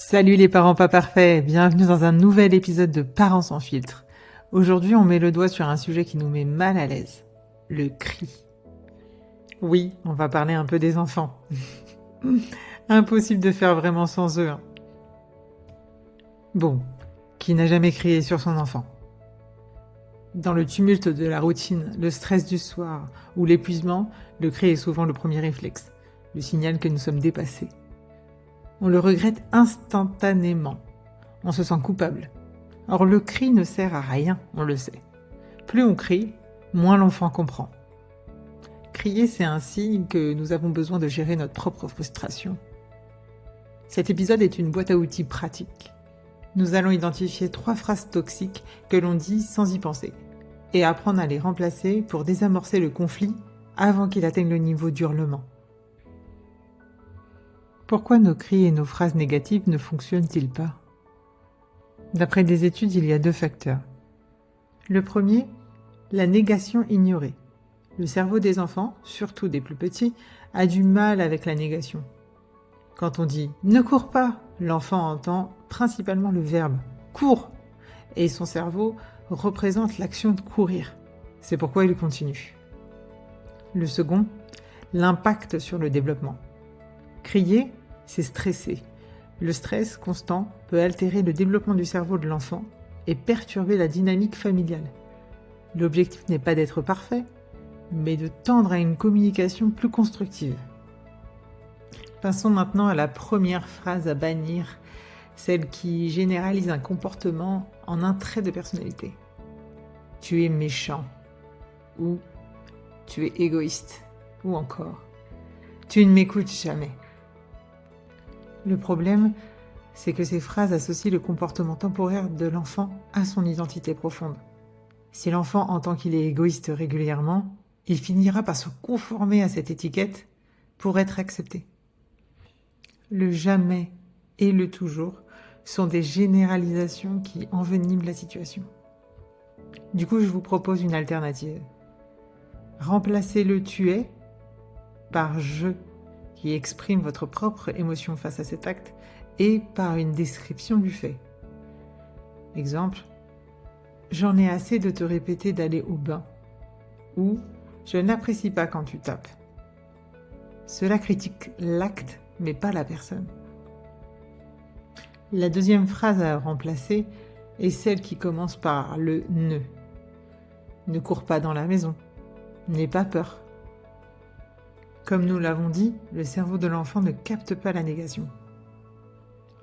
Salut les parents pas parfaits, bienvenue dans un nouvel épisode de Parents sans filtre. Aujourd'hui, on met le doigt sur un sujet qui nous met mal à l'aise, le cri. Oui, on va parler un peu des enfants. Impossible de faire vraiment sans eux. Bon, qui n'a jamais crié sur son enfant? Dans le tumulte de la routine, le stress du soir ou l'épuisement, le cri est souvent le premier réflexe, le signal que nous sommes dépassés. On le regrette instantanément. On se sent coupable. Or, le cri ne sert à rien, on le sait. Plus on crie, moins l'enfant comprend. Crier, c'est un signe que nous avons besoin de gérer notre propre frustration. Cet épisode est une boîte à outils pratique. Nous allons identifier 3 phrases toxiques que l'on dit sans y penser et apprendre à les remplacer pour désamorcer le conflit avant qu'il atteigne le niveau d'hurlement. Pourquoi nos cris et nos phrases négatives ne fonctionnent-ils pas? D'après des études, il y a 2 facteurs. Le premier, la négation ignorée. Le cerveau des enfants, surtout des plus petits, a du mal avec la négation. Quand on dit « ne cours pas », l'enfant entend principalement le verbe « cours » et son cerveau représente l'action de courir. C'est pourquoi il continue. Le second, l'impact sur le développement. Crier, c'est stresser. Le stress constant peut altérer le développement du cerveau de l'enfant et perturber la dynamique familiale. L'objectif n'est pas d'être parfait, mais de tendre à une communication plus constructive. Passons maintenant à la première phrase à bannir, celle qui généralise un comportement en un trait de personnalité. Tu es méchant, ou tu es égoïste, ou encore tu ne m'écoutes jamais. Le problème, c'est que ces phrases associent le comportement temporaire de l'enfant à son identité profonde. Si l'enfant entend qu'il est égoïste régulièrement, il finira par se conformer à cette étiquette pour être accepté. Le jamais et le toujours sont des généralisations qui enveniment la situation. Du coup, je vous propose une alternative. Remplacez le « tu es » par « je » qui exprime votre propre émotion face à cet acte et par une description du fait. Exemple, j'en ai assez de te répéter d'aller au bain, ou je n'apprécie pas quand tu tapes. Cela critique l'acte, mais pas la personne. La deuxième phrase à remplacer est celle qui commence par le ne. Ne cours pas dans la maison, n'aie pas peur. Comme nous l'avons dit, le cerveau de l'enfant ne capte pas la négation.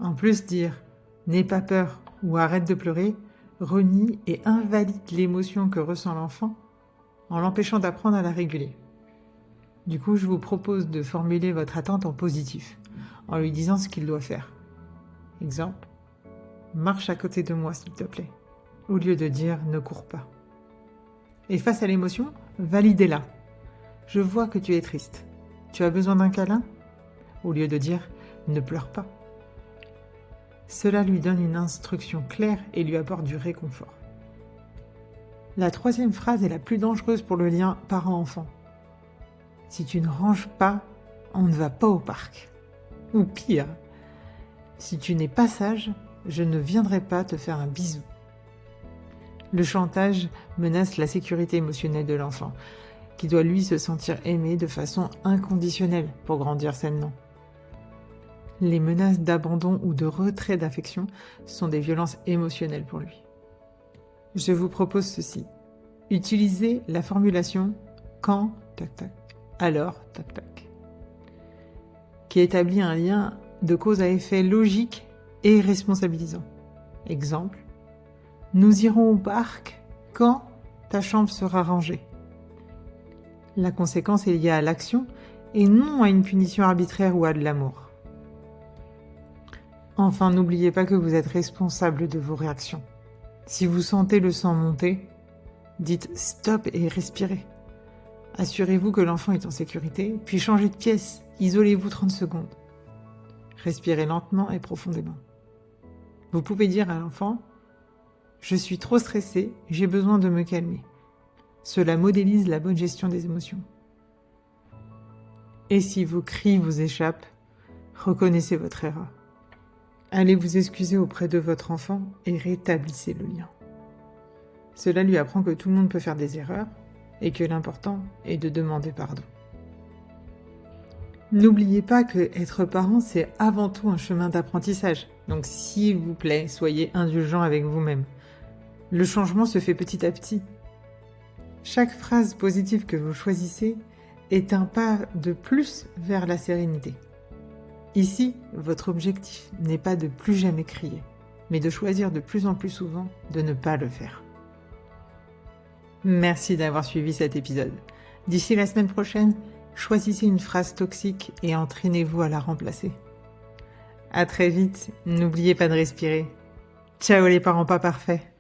En plus, dire « n'aie pas peur » ou « arrête de pleurer » renie et invalide l'émotion que ressent l'enfant en l'empêchant d'apprendre à la réguler. Du coup, je vous propose de formuler votre attente en positif, en lui disant ce qu'il doit faire. Exemple, « marche à côté de moi s'il te plaît », au lieu de dire « ne cours pas ». Et face à l'émotion, validez-la. « Je vois que tu es triste. Tu as besoin d'un câlin ?» au lieu de dire « ne pleure pas ». Cela lui donne une instruction claire et lui apporte du réconfort. La troisième phrase est la plus dangereuse pour le lien parent-enfant. Si tu ne ranges pas, on ne va pas au parc. Ou pire, si tu n'es pas sage, je ne viendrai pas te faire un bisou. Le chantage menace la sécurité émotionnelle de l'enfant, qui doit lui se sentir aimé de façon inconditionnelle pour grandir sainement. Les menaces d'abandon ou de retrait d'affection sont des violences émotionnelles pour lui. Je vous propose ceci. Utilisez la formulation « quand, tac tac, alors, tac tac », qui établit un lien de cause à effet logique et responsabilisant. Exemple, nous irons au parc quand ta chambre sera rangée. La conséquence est liée à l'action et non à une punition arbitraire ou à de l'amour. Enfin, n'oubliez pas que vous êtes responsable de vos réactions. Si vous sentez le sang monter, dites « stop » et respirez. Assurez-vous que l'enfant est en sécurité, puis changez de pièce, isolez-vous 30 secondes. Respirez lentement et profondément. Vous pouvez dire à l'enfant « je suis trop stressé, j'ai besoin de me calmer ». Cela modélise la bonne gestion des émotions. Et si vos cris vous échappent, reconnaissez votre erreur. Allez vous excuser auprès de votre enfant et rétablissez le lien. Cela lui apprend que tout le monde peut faire des erreurs et que l'important est de demander pardon. N'oubliez pas que être parent, c'est avant tout un chemin d'apprentissage. Donc s'il vous plaît, soyez indulgent avec vous-même. Le changement se fait petit à petit. Chaque phrase positive que vous choisissez est un pas de plus vers la sérénité. Ici, votre objectif n'est pas de plus jamais crier, mais de choisir de plus en plus souvent de ne pas le faire. Merci d'avoir suivi cet épisode. D'ici la semaine prochaine, choisissez une phrase toxique et entraînez-vous à la remplacer. À très vite, n'oubliez pas de respirer. Ciao les parents pas parfaits.